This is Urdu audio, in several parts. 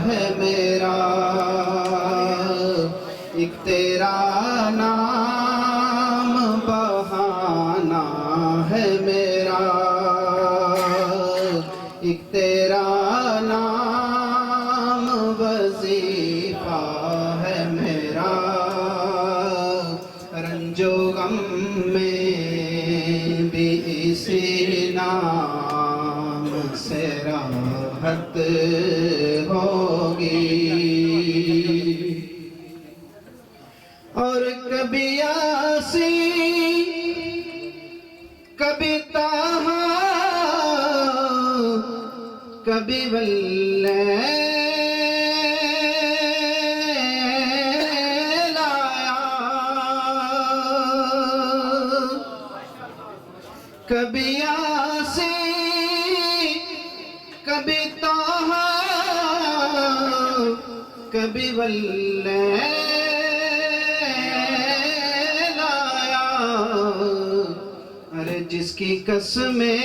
ہے میرا، ایک تیرا نام بہانا ہے میرا، ایک تیرا نام وظیفہ ہے میرا، رنج و غم میں بھی اسی نام سے راحت ہوگی، اور کبھی یاسین کبھی طٰہٰ کبھی واللیل آیا، کبھی یاسین کبھی طٰہٰ کبھی واللیل آیا، ارے جس کی قسمیں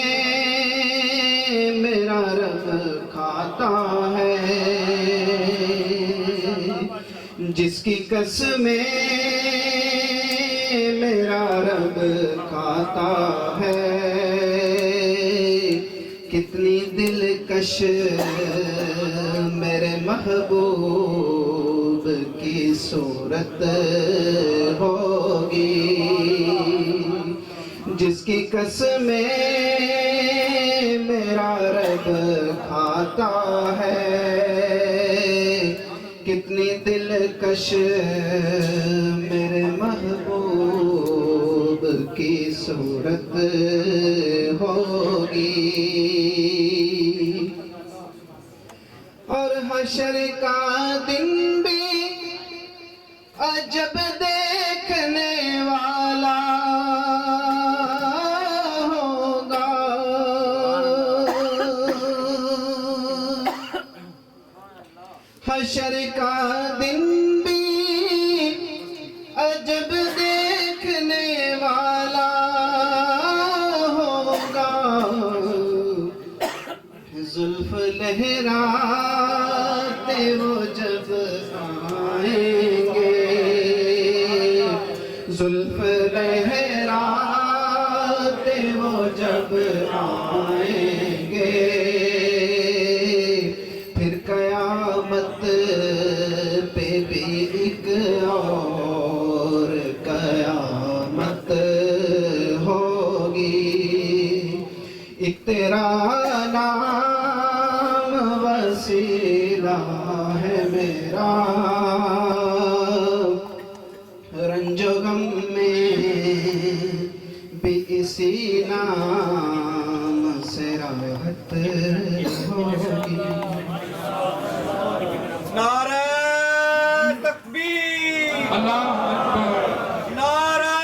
میرا رب کھاتا ہے، جس کی قسمیں میرا رب کھاتا ہے، کتنی دلکش میرے محبوب کی صورت ہوگی، جس کی قسمیں میرا رب کھاتا ہے، کتنی دلکش میرے محبوب کی صورت ہوگی، اور حشر کا دن بھی عجب دیکھنے والا ہوگا، حشر کا دن بھی عجب دیکھنے والا ہوگا، زلف لہراتے وہ جب آئیں گے، زلف لہراتے وہ جب آئیں گے، پھر قیامت پہ بھی ایک اور قیامت ہوگی، ایک تیرا نام وسیلہ ہے میرا، رنج و غم میں بھی اسی نام سے راحت ہوگی۔ نعرہ تکبیر، اللہ اکبر، نعرہ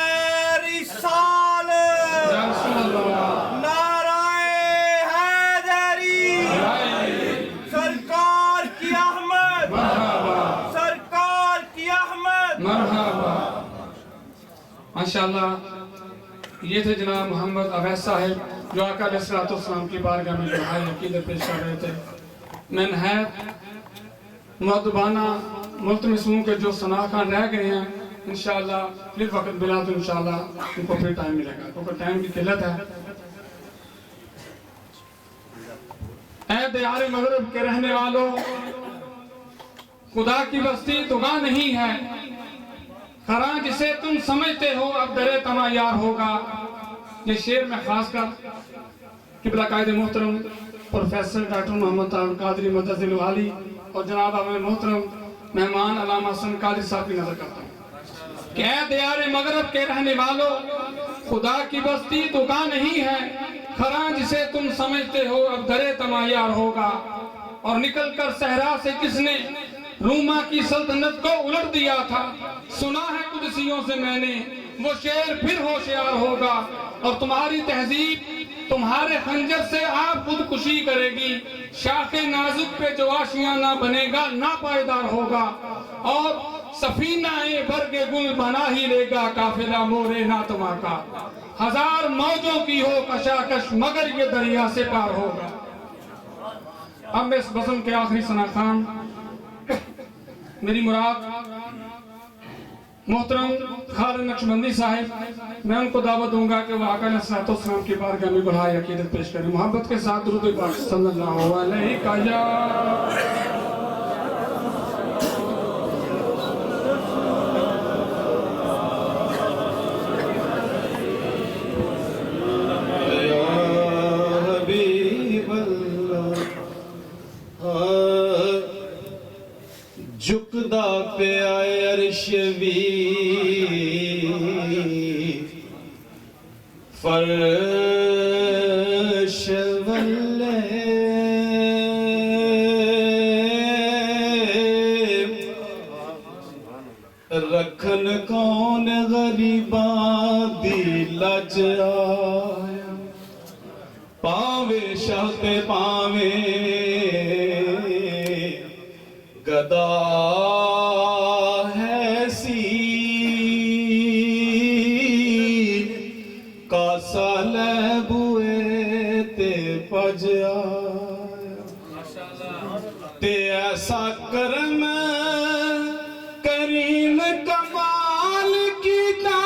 رسالت، یا رسول اللہ، نعرہ حیدری، سرکار کی احمد، مرحبا سرکار کی احمد۔ مرحبا۔ ماشاءاللہ یہ تھے جناب محمد عویس صاحب جو آقا علیہ السلام کی بارگاہ میں دعائے عقیدت پیش کر رہے تھے۔ میں نہایت مؤدبانہ ملتمس ہوں کہ جو ثناءخوان رہ گئے ہیں انشاءاللہ پھر وقت ملا تو انشاءاللہ ان کو پھر ٹائم ملے گا کیونکہ ٹائم کی قلت ہے۔ اے دیار مغرب کے رہنے والوں، خدا کی بستی تغاں نہیں ہے، خراں جسے تم سمجھتے ہو اب درے تمام یار ہوگا۔ یہ شعر میں خاص کر قبلہ قائد محترم پروفیسر ڈاکٹر محمد طاہر قادری مدد العالی اور جناب ہمیں محترم مہمان علامہ حسن قادری صاحب کی نظر کرتا ہوں کہ اے دیار مغرب کے رہنے والوں، خدا کی بستی تغاں نہیں ہے، خراں جسے تم سمجھتے ہو اب درے تمام یار ہوگا۔ اور نکل کر صحرا سے جس نے روما کی سلطنت کو الٹ دیا تھا، سنا ہے قدسیوں سے میں نے وہ شعر پھر ہوشیار ہوگا۔ اور تمہاری تہذیب تمہارے خنجر سے آپ خودکشی کرے گی، شاخ نازک پہ جو آشیانہ بنے گا ناپائیدار ہوگا۔ اور سفینہ برگ گل بنا ہی لے گا قافلہ مورے ناتما کا، ہزار موجوں کی ہو کشاکش مگر یہ دریا سے پار ہوگا۔ اب میں اس بزم کے آخری ثناءخوان میری مراد محترم خالد نقشبندی صاحب، میں ان کو دعوت دوں گا کہ وہ آقا علیہ السلام کی بارگاہ میں بڑھائے عقیدت پیش کریں. محبت کے ساتھ درود پاک صلی اللہ علیہ وسلم. جھکدا پہ آئے عرش بھی فرش والے رکھن کون غریباں دی لج آیا پاوے شاہ تے پاوے گدا ہے سی کاسا لے بوئے تے پج آیا تے ایسا کرم کریم کمال کیتا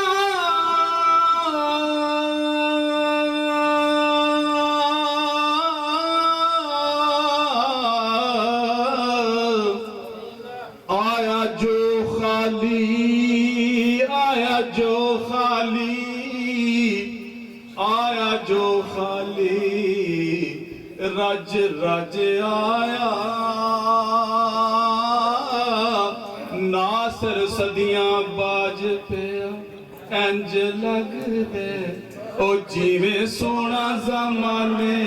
آیا جو خالی رج رج آیا ناصر صدیاں باج پیا انج لگ دے او جیویں سونا زمانے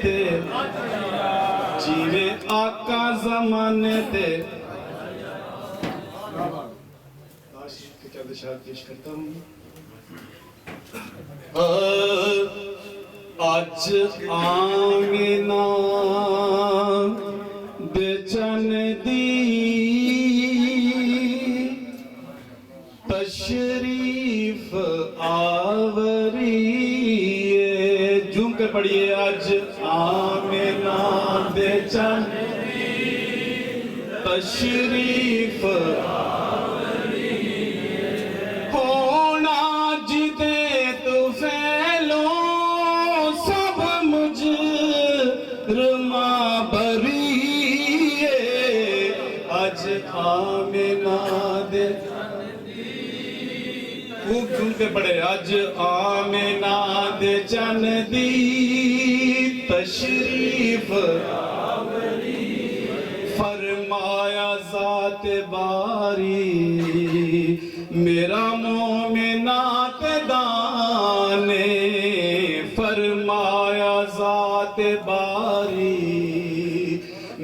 تے جیویں آقا زمانے تے. اشارت پیش کرتا ہوں. آج آمینہ بے چن دی تشریف آوری جھوم کے پڑھیے. آج آمینہ بے چن دی تشریف آمینہ دے خوب سن کے پڑھے. آج آمینہ دے چن دی تشریف فرمایا ذات باری میرا مومنات دانے فرمایا ذات باری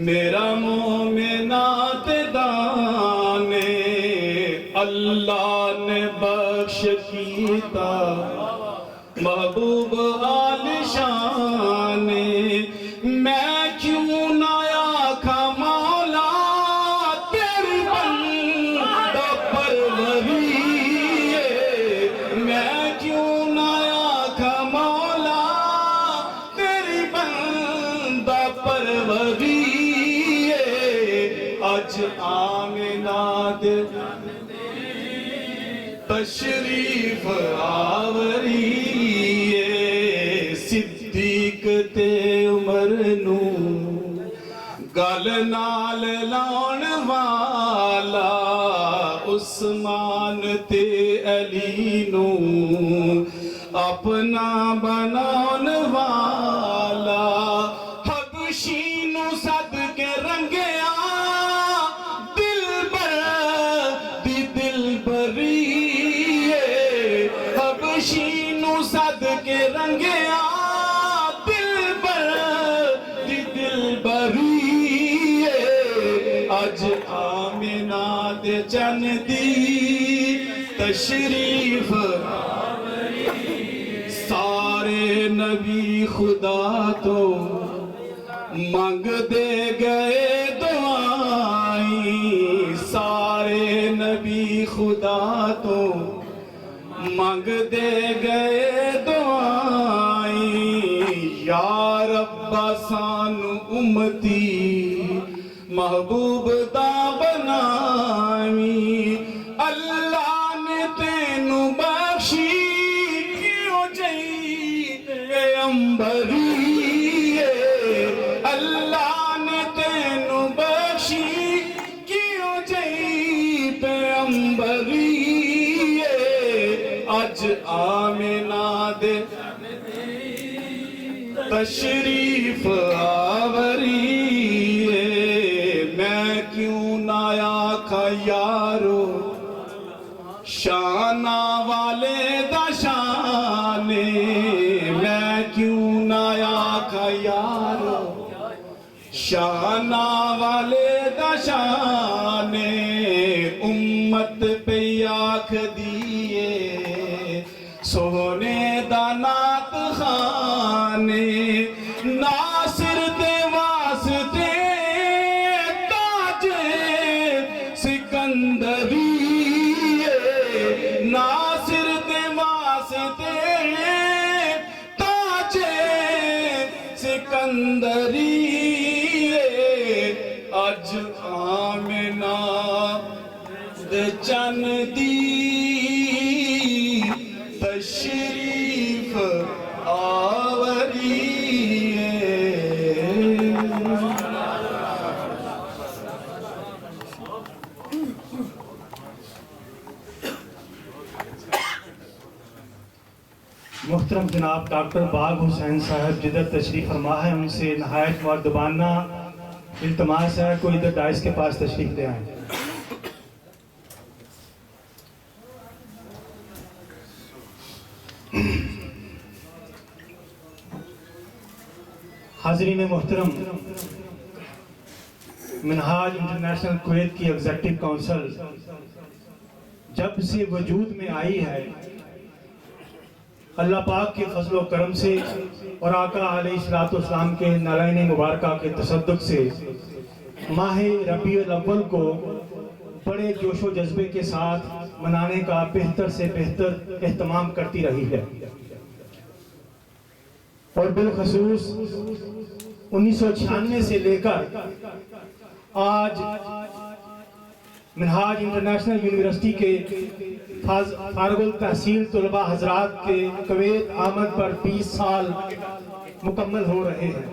میرا مومنات دانے اللہ نے بخش کیتا محبوب عالیشان میں کیوں نہ آکھا مولا تیری بندہ پروری میں کیوں نہ آکھا مولا تیری بندہ پروری. آج آمینہ دے تشریف آوری صدیق تے عمر نو گل نال لاؤن والا عثمان تے علی نو اپنا بناؤن والا حبشی نو صد کے رنگیا دل بری حبشی نو صد کے رنگیا دل بری. آج آمینہ دے چن دی تشریف سارے نبی خدا تو مانگ دے گئے دعائیں سارے نبی خدا تو مانگ دے گئے دعائیں یا رب سانو امتی محبوب دا بناوی اللہ نے تینو بخشی کیوں جئی پیغمبری اللہ نے تینو بخشی کیوں جئی پیغمبری اج آمنہ دے تشریف آوری میں کیوں نہ آکھا یارو شانہ والے دا شانے میں کیوں نہ آکھا یارو شانہ والے دا شانے امت پہ آکھ دیئے سونے دا نات خانے ناصر دے واسطے تاج سکندری ناصر دے واسطے تاج سکندری اج آمنہ دے چن دی تشریف آوری محترم جناب ڈاکٹر باغ حسین صاحب جدھر تشریف فرما ہے ان سے نہایت مؤدبانہ التماس ہے کوئی ادھر ڈائس کے پاس تشریف لے آئیں. حاضرین محترم، منہاج انٹرنیشنل کویت کی ایگزیکٹو کونسل جب سے وجود میں آئی ہے اللہ پاک کے فضل و کرم سے اور آقا علیہ السلام کے نالین مبارکہ کے تصدق سے ماہ ربیع الاول کو بڑے جوش و جذبے کے ساتھ منانے کا بہتر سے بہتر اہتمام کرتی رہی ہے، اور بالخصوص 1996 سے لے کر آج منہاج انٹرنیشنل یونیورسٹی کے فارغ التحصیل طلباء حضرات کے کویت آمد پر 20 سال مکمل ہو رہے ہیں.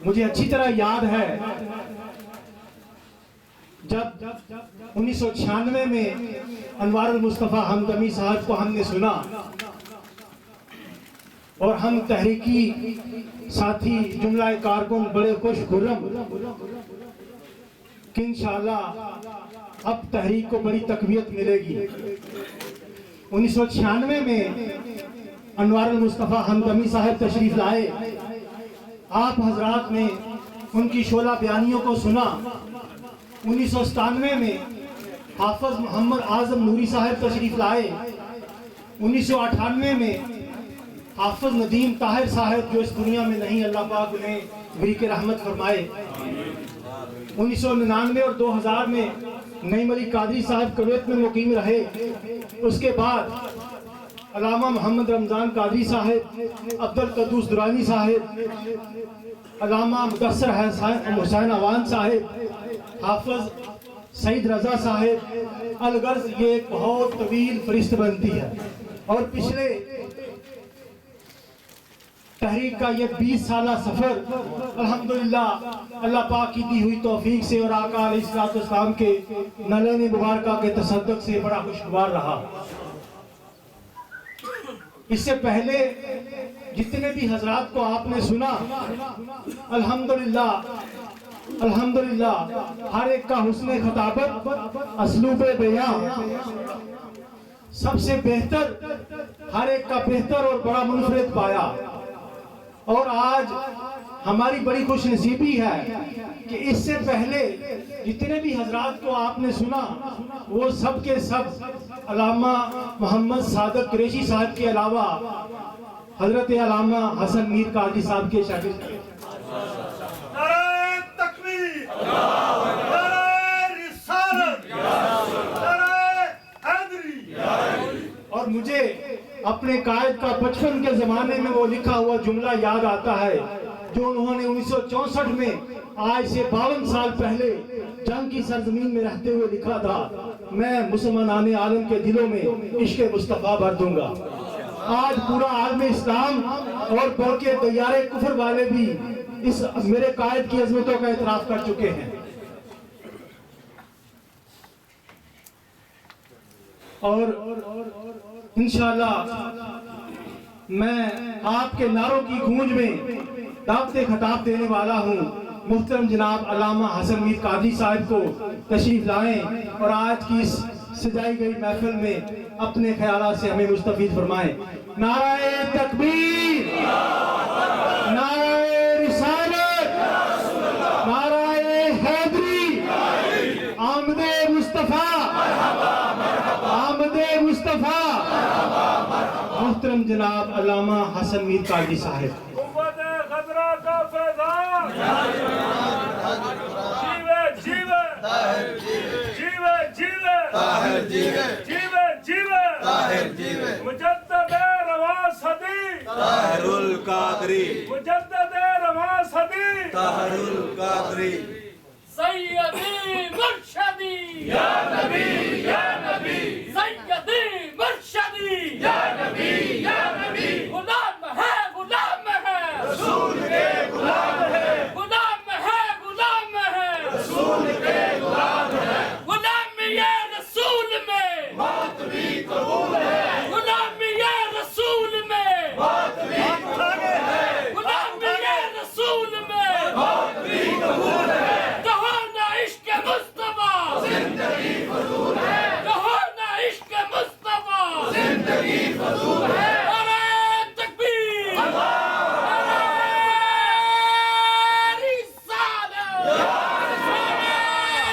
مجھے اچھی طرح یاد ہے جب 1996 میں انوار المصطفیٰ ہمدمی صاحب کو ہم نے سنا اور ہم تحریکی ساتھی جملہ کارکن بڑے خوش خرم کہ انشاءاللہ اب تحریک کو بڑی تقویت ملے گی. 1996 میں انوار المصطفیٰ ہمدمی صاحب تشریف لائے، آپ حضرات نے ان کی شعلہ بیانیوں کو سنا. 1997 میں حافظ محمد اعظم نوری صاحب تشریف لائے. 1998 میں حافظ ندیم طاہر صاحب جو اس دنیا میں نہیں، اللہ پاک انہیں بریک رحمت فرمائے. 1999 اور 2000 میں نعیم علی قادری صاحب کویت میں مقیم رہے. اس کے بعد علامہ محمد رمضان قادری صاحب، عبدالقدوس درانی صاحب، علامہ مدثر حسین عوان صاحب، حافظ سعید رضا صاحب. الغرض یہ ایک بہت طویل فہرست بنتی ہے، اور پچھلے تحریک کا یہ 20 سالہ سفر الحمدللہ اللہ پاک کی دی ہوئی توفیق سے اور آقا علیہ السلام کے نالین مبارکہ کے تصدق سے بڑا خوشگوار رہا. اس سے پہلے جتنے بھی حضرات کو آپ نے سنا الحمدللہ ہر ایک کا حسن خطابت، اسلوب بیان سب سے بہتر، ہر ایک کا بہتر اور بڑا منفرد پایا. اور آج ہماری بڑی خوش نصیبی ہے کہ اس سے پہلے جتنے بھی حضرات کو آپ نے سنا وہ سب کے سب علامہ محمد صادق قریشی صاحب کے علاوہ حضرت علامہ حسن میر قادری صاحب کے شاگرد ہیں. نعرہ تکبیر، نعرہ رسالت، نعرہ حیدری. اور مجھے اپنے قائد کا بچپن کے زمانے میں وہ لکھا ہوا جملہ یاد آتا ہے جو انہوں نے 1964 میں آج سے 52 سال پہلے جنگ کی سرزمین میں رہتے ہوئے لکھا تھا، میں مسلمان عالم کے دلوں میں عشق مصطفیٰ بھر دوں گا۔ آج پورا عالم اسلام اور بلکہ طیارے کفر والے بھی اس میرے قائد کی عظمتوں کا اعتراف کر چکے ہیں۔ اور انشاءاللہ میں آپ کے نعروں کی گونج میں دعوت خطاب دینے والا ہوں۔ محترم جناب علامہ حسن میر قادری صاحب کو تشریف لائیں اور آج کی اس سجائی گئی محفل میں اپنے خیالات سے ہمیں مستفید فرمائیں۔ نعرہ تکبیر، نعرہ رسالت، نعرہ حیدری، آمد مصطفیٰ، آمد مصطفیٰ۔ محترم جناب علامہ حسن میر قادری صاحب۔ قوت خضرا کا فیضان، جیوے جیوے، جیوے جیوے، جیوے جیوے، مجدد رواں صدی، طاہر القادری، مجدد رواں صدی، طاہر القادری، سیدی مرشدی یا نبی یا نبی، سیدی مرشدی یا نبی یا نبی، غلام ہے غلام ہے رسول کے غلام ہے، غلام ہے غلام ہے رسول کے غلام ہے، غلامی رسول میں موت بھی قبول ہے، غلامی رسول میں موت بھی قبول ہے، غلامی رسول میں موت بھی قبول ہے، کہانا عشق مصطفیٰ زندگی فضول ہے، کہانا عشق مصطفیٰ زندگی فضول ہے۔ نعرہ تکبیر، نعرہ رسالت، نعرہ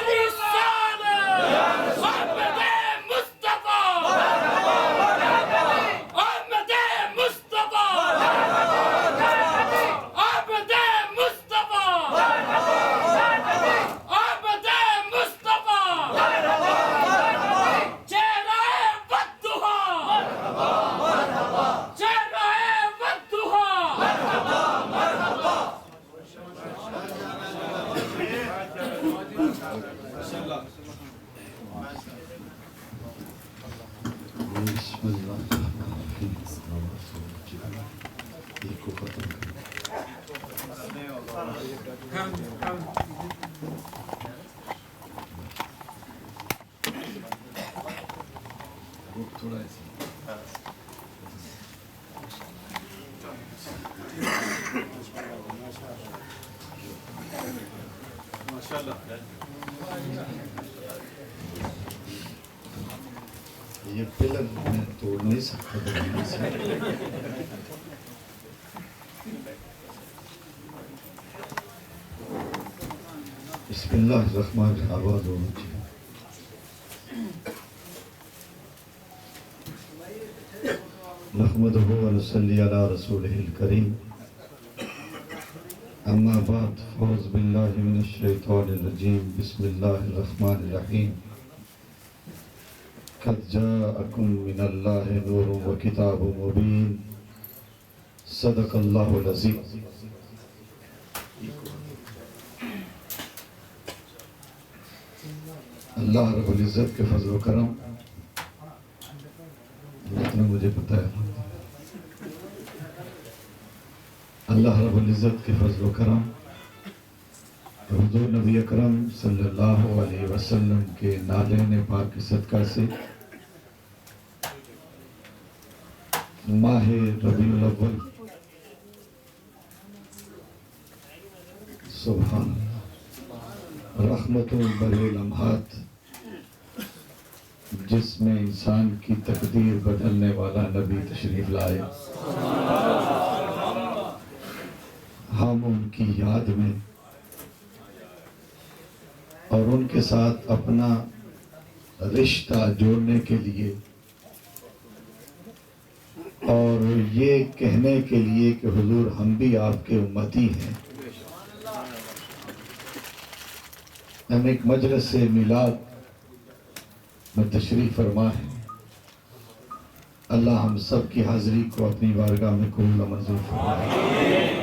رسالت، آمد مصطفیٰ، آمد مصطفیٰ، آمد مصطفیٰ، آمد مصطفیٰ، چہرہ والضحیٰ، چہرہ والضحیٰ، بسم اللہ الرحمن الرحیم۔ ایک کو ختم کریں۔ تھوڑا ایسا یہ پلر میں توڑ نہیں سکتا بنانے سے۔ بسم اللہ الرحمن الرحیم۔ آواز ہونی چاہیے۔ نحمدہ و نصلی علی رسولہ الکریم، اما بعد، فاعوذ باللہ من الشیطان الرجیم، بسم اللہ الرحمن الرحیم۔ قد جاءکم من اللہ نور و کتاب مبین، صدق اللہ العظیم۔ اللہ رب العزت کے فضل و کرم، جتنا مجھے پتا ہے، اللہ رب العزت کے فضل و کرم، حضور نبی اکرم صلی اللہ علیہ وسلم کے نالین پاک کے صدقہ سے ماہ ربیع الاول، سبحان اللہ، رحمتوں برے لمحات، جس میں انسان کی تقدیر بدلنے والا نبی تشریف لائے، ہم ان کی یاد میں اور ان کے ساتھ اپنا رشتہ جوڑنے کے لیے اور یہ کہنے کے لیے کہ حضور ہم بھی آپ کے امتی ہیں، ہم ایک مجلس میلاد میں تشریف فرما ہے۔ اللہ ہم سب کی حاضری کو اپنی بارگاہ میں قبول و منظور فرمائے۔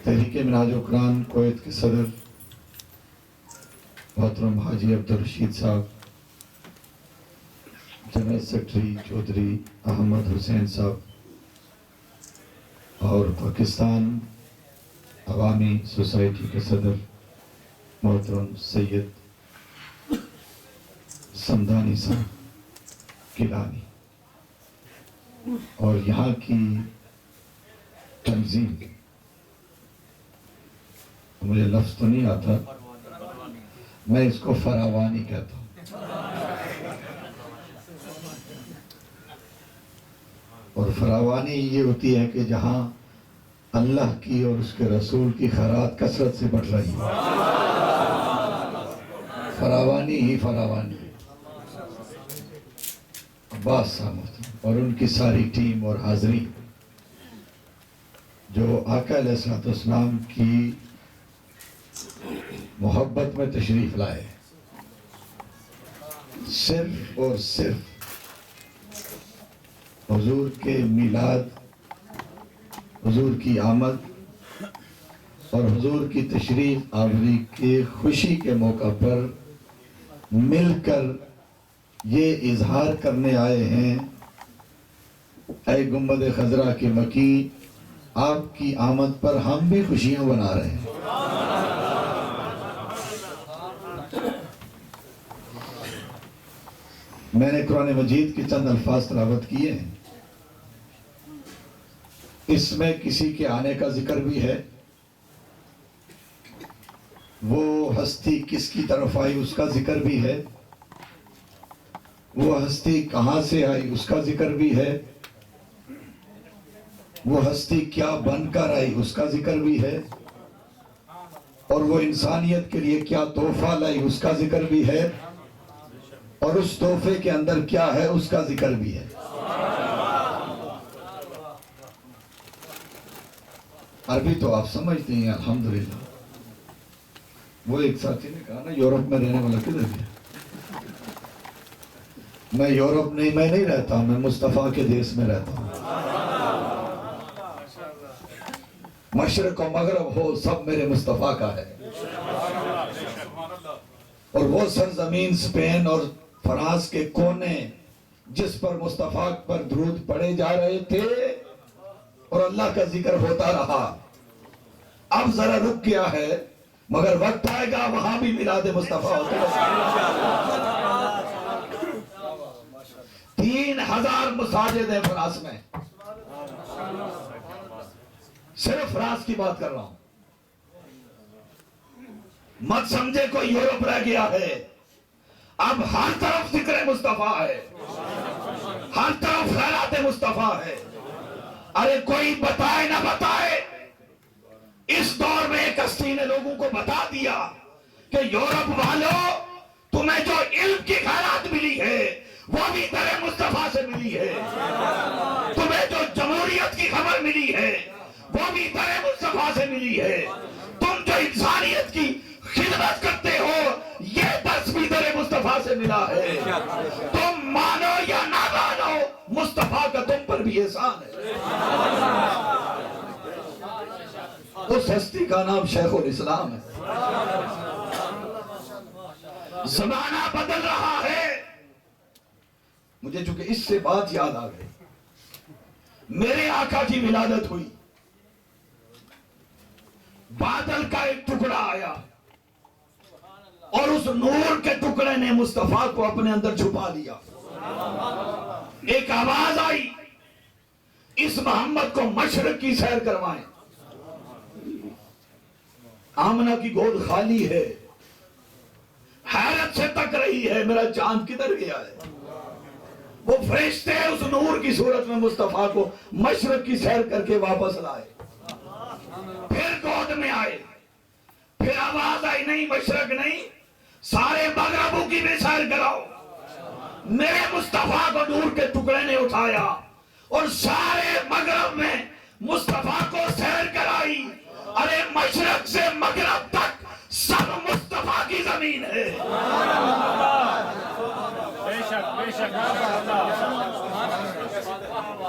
تحریک منہاج القرآن کویت کے صدر محترم حاجی عبدالرشید صاحب، جنرل سیکرٹری چودھری احمد حسین صاحب، اور پاکستان عوامی سوسائٹی کے صدر محترم سید سمدانی صاحب کیلانی، اور یہاں کی تنظیم، مجھے لفظ تو نہیں آتا، میں اس کو فراوانی کہتا ہوں، اور فراوانی یہ ہوتی ہے کہ جہاں اللہ کی اور اس کے رسول کی خیرات کثرت سے بڑھ رہی ہے، فراوانی ہی فراوانی ہے۔ عباس صاحب اور ان کی ساری ٹیم اور حاضرین جو آقا علیہ السلام کی محبت میں تشریف لائے، صرف اور صرف حضور کے میلاد، حضور کی آمد اور حضور کی تشریف آوری کے خوشی کے موقع پر مل کر یہ اظہار کرنے آئے ہیں، اے گنبد خضرا کے مکی، آپ کی آمد پر ہم بھی خوشیاں بنا رہے ہیں۔ میں نے قرآن مجید کے چند الفاظ تلاوت کیے ہیں، اس میں کسی کے آنے کا ذکر بھی ہے، وہ ہستی کس کی طرف آئی اس کا ذکر بھی ہے، وہ ہستی کہاں سے آئی اس کا ذکر بھی ہے، وہ ہستی کیا بن کر آئی اس کا ذکر بھی ہے، اور وہ انسانیت کے لیے کیا تحفہ لائی اس کا ذکر بھی ہے، اور اس تحفے کے اندر کیا ہے اس کا ذکر بھی ہے۔ عربی تو آپ سمجھتے ہیں الحمدللہ۔ وہ ایک ساتھی نے کہا نا یورپ میں رہنے والا کدھر گیا؟ میں یورپ میں نہیں رہتا، میں مصطفیٰ کے دیس میں رہتا ہوں۔ مشرق و مغرب ہو سب میرے مصطفیٰ کا ہے، اور وہ سرزمین اسپین اور فرانس کے کونے جس پر مصطفیٰ پر درود پڑے جا رہے تھے اور اللہ کا ذکر ہوتا رہا، اب ذرا رک گیا ہے، مگر وقت آئے گا وہاں بھی میلاد مصطفیٰ ہوتا ہے۔ 3000 مساجد ہیں فرانس میں، صرف فرانس کی بات کر رہا ہوں، مت سمجھے کوئی یورپ رہ گیا ہے، اب ہر طرف ذکر مصطفیٰ ہے، ہر طرف خیرات مصطفیٰ ہے۔ ارے کوئی بتائے نہ بتائے، اس دور میں ایک ہستی نے لوگوں کو بتا دیا کہ یورپ والوں تمہیں جو علم کی خیرات ملی ہے وہ بھی در مصطفیٰ سے ملی ہے، تمہیں جو جمہوریت کی خبر ملی ہے وہ بھی در مصطفیٰ سے ملی ہے، تم جو انسانیت کی خدمت کرتے ہو یہ درس بھی در مصطفیٰ سے ملا ہے، تم مانو یا نہ مانو مصطفیٰ کا تم پر بھی احسان ہے۔ اس ہستی کا نام شیخ الاسلام ہے۔ زمانہ بدل رہا ہے، مجھے چونکہ اس سے بات یاد آ گئی، میرے آقا کی ولادت ہوئی، بادل کا ایک ٹکڑا آیا اور اس نور کے ٹکڑے نے مصطفیٰ کو اپنے اندر چھپا لیا۔ ایک آواز آئی، اس محمد کو مشرق کی سیر کروائیں۔ آمنہ کی گود خالی ہے، حیرت سے تک رہی ہے میرا چاند کدھر گیا ہے۔ وہ فرشتے اس نور کی صورت میں مصطفیٰ کو مشرق کی سیر کر کے واپس لائے، پھر گود میں آئے، پھر آواز آئی نہیں مشرق نہیں، سارے مغربوں کی بھی سیر کراؤ۔ میرے مصطفیٰ کو نور کے ٹکڑے نے اٹھایا اور سارے مغرب میں مصطفیٰ کو سیر کرائی۔ ارے مشرق سے مغرب تک سب مصطفیٰ کی زمین ہے۔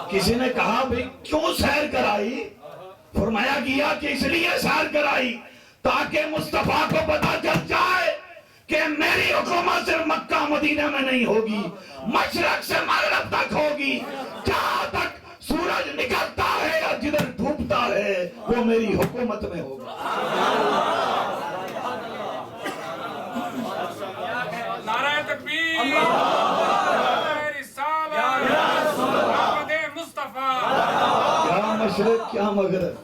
کسی نے کہا بھئی کیوں سیر کرائی؟ فرمایا گیا کہ اس لیے سیر کرائی تاکہ مصطفیٰ کو پتہ چل جائے کہ میری حکومت صرف مکہ مدینہ میں نہیں ہوگی، مشرق سے مغرب تک ہوگی، جہاں تک سورج نکلتا ہے یا جدھر ڈوبتا ہے وہ میری حکومت میں ہوگا۔ نعرہ تکبیر، نعرہ رسالت، محمد مصطفیٰ۔ کیا مشرق کیا مغرب۔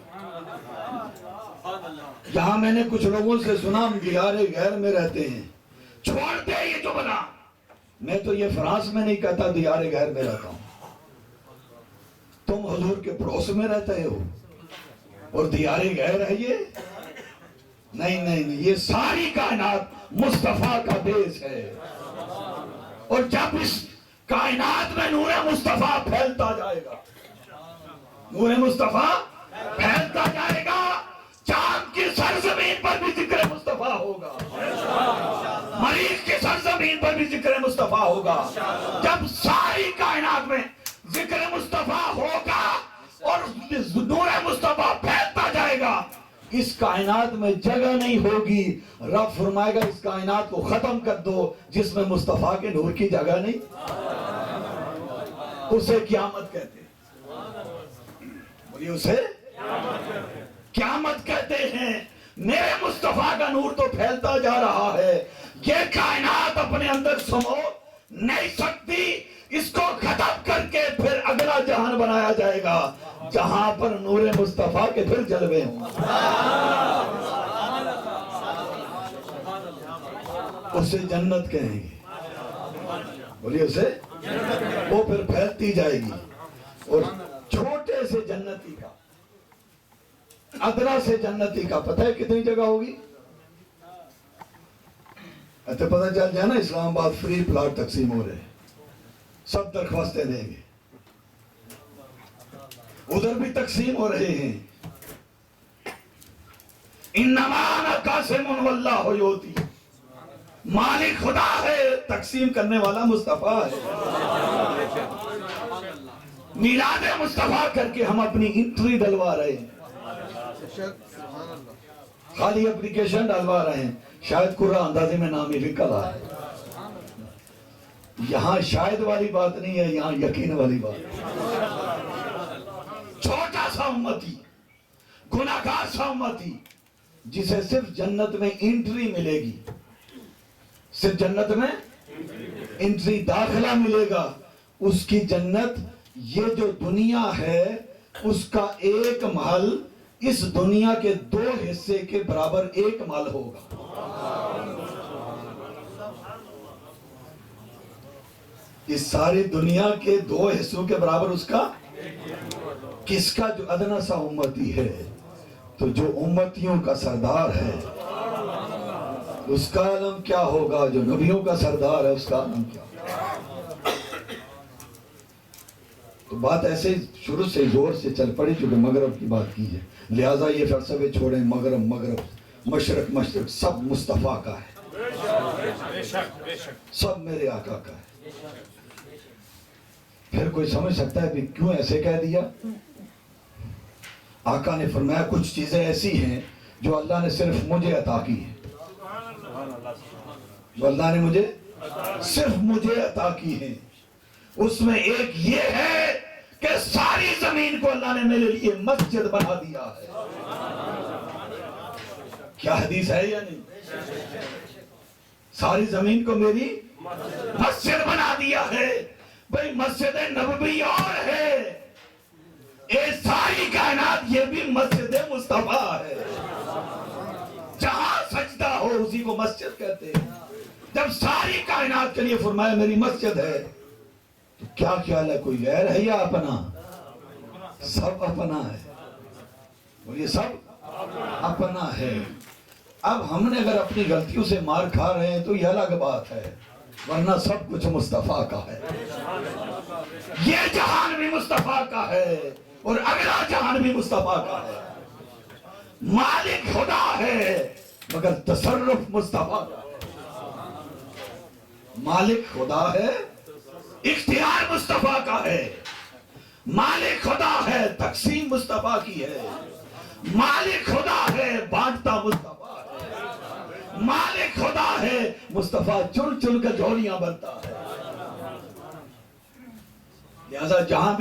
یہاں میں نے کچھ لوگوں سے سنا دیار غیر میں رہتے ہیں، چھوڑ دے یہ جملہ، میں تو یہ فرانس میں نہیں کہتا دیار غیر میں رہتا ہوں، تم حضور کے پڑوس میں رہتے ہو اور دیار غیر ہے یہ؟ نہیں نہیں نہیں، یہ ساری کائنات مصطفیٰ کا دیس ہے، اور جب اس کائنات میں نور مصطفیٰ پھیلتا جائے گا، نور مصطفیٰ پھیلتا جائے گا، چاند کی سرزمین پر بھی ذکر مصطفیٰ ہوگا، مریخ کی سرزمین پر بھی ذکر مصطفیٰ ہوگا۔ جب ساری کائنات میں ذکر مصطفیٰ ہوگا اور نور مصطفیٰ پھیلتا جائے گا، اس کائنات میں جگہ نہیں ہوگی، رب فرمائے گا اس کائنات کو ختم کر دو جس میں مصطفیٰ کے نور کی جگہ نہیں، اسے قیامت کہتے ہیں، بولیے اسے قیامت کہتے ہیں۔ میرے مصطفیٰ کا نور تو پھیلتا جا رہا ہے، یہ کائنات اپنے اندر سمو نہیں سکتی، اس کو ختم کر کے پھر اگلا جہان بنایا جائے گا جہاں پر نور مصطفیٰ کے پھر جلوے ہوں، اسے جنت کہیں گے، بولیے اسے، وہ پھر پھیلتی جائے گی، اور چھوٹے سے جنتی کا، ادنا سے جنتی کا پتہ ہے کتنی جگہ ہوگی؟ ایسے پتہ چل جائے نا اسلام آباد فری پلاٹ تقسیم ہو رہے ہیں، سب درخواستیں دیں گے، ادھر بھی تقسیم ہو رہے ہیں، انما انا قاسم واللہ یؤتی، مالک خدا ہے، تقسیم کرنے والا مصطفیٰ ہے۔ میلاد مصطفیٰ کر کے ہم اپنی انٹری ڈلوا رہے ہیں، خالی اپلیکیشن ڈلوا رہے ہیں، شاید قرآن اندازے میں نام ہی نکل آئے۔ یہاں شاید والی بات نہیں ہے، یہاں یقین والی بات۔ چھوٹا سا امتی، گناہگار سا امتی، جسے صرف جنت میں انٹری ملے گی، صرف جنت میں انٹری داخلہ ملے گا، اس کی جنت، یہ جو دنیا ہے اس کا ایک محل اس دنیا کے 2 حصے کے برابر ایک محل ہوگا۔ اس ساری دنیا کے 2 حصوں کے برابر اس کا، کس کا؟ جو ادنا سا امتی ہے، تو جو امتیوں کا سردار ہے اس کا عالم کیا ہوگا، جو نبیوں کا سردار ہے اس کا عالم کیا ہوگا۔ تو بات ایسے شروع سے زور سے چل پڑی چونکہ مغرب کی بات کی ہے، لہٰذا یہ فلسفے چھوڑیں، مغرب مشرق سب مصطفیٰ کا ہے، سب میرے آقا کا ہے۔ پھر کوئی سمجھ سکتا ہے کہ کیوں ایسے کہہ دیا؟ آقا نے فرمایا کچھ چیزیں ایسی ہیں جو اللہ نے صرف مجھے عطا کی ہیں، جو اللہ نے صرف مجھے عطا کی ہیں، اس میں ایک یہ ہے کہ ساری زمین کو اللہ نے میرے لیے مسجد بنا دیا ہے۔ کیا حدیث ہے یا نہیں؟ ساری زمین کو میری مسجد بنا دیا ہے۔ بھئی مسجد نبوی اور ہے، اے ساری کائنات یہ بھی مسجد مصطفیٰ ہے، جہاں سجدہ ہو اسی کو مسجد کہتے ہیں۔ جب ساری کائنات کے لیے فرمایا میری مسجد ہے، تو کیا خیال ہے کوئی غیر ہے یا اپنا؟ سب اپنا ہے، بولیے سب اپنا ہے۔ اب ہم نے اگر اپنی غلطیوں سے مار کھا رہے ہیں تو یہ الگ بات ہے، ورنہ سب کچھ مصطفیٰ کا ہے۔ یہ جہان بھی مصطفیٰ کا ہے اور اگلا جہان بھی مصطفیٰ کا ہے۔ مالک خدا ہے مگر تصرف مصطفیٰ کا ہے۔ مالک خدا ہے، اختیار مصطفیٰ کا ہے، مالک خدا ہے، تقسیم مصطفیٰ کی ہے، مالک خدا ہے بانٹتا مصطفیٰ ہے، مالک خدا ہے مصطفیٰ چن چن کے جھولیاں بنتا ہے۔ لہذا جہاں بھی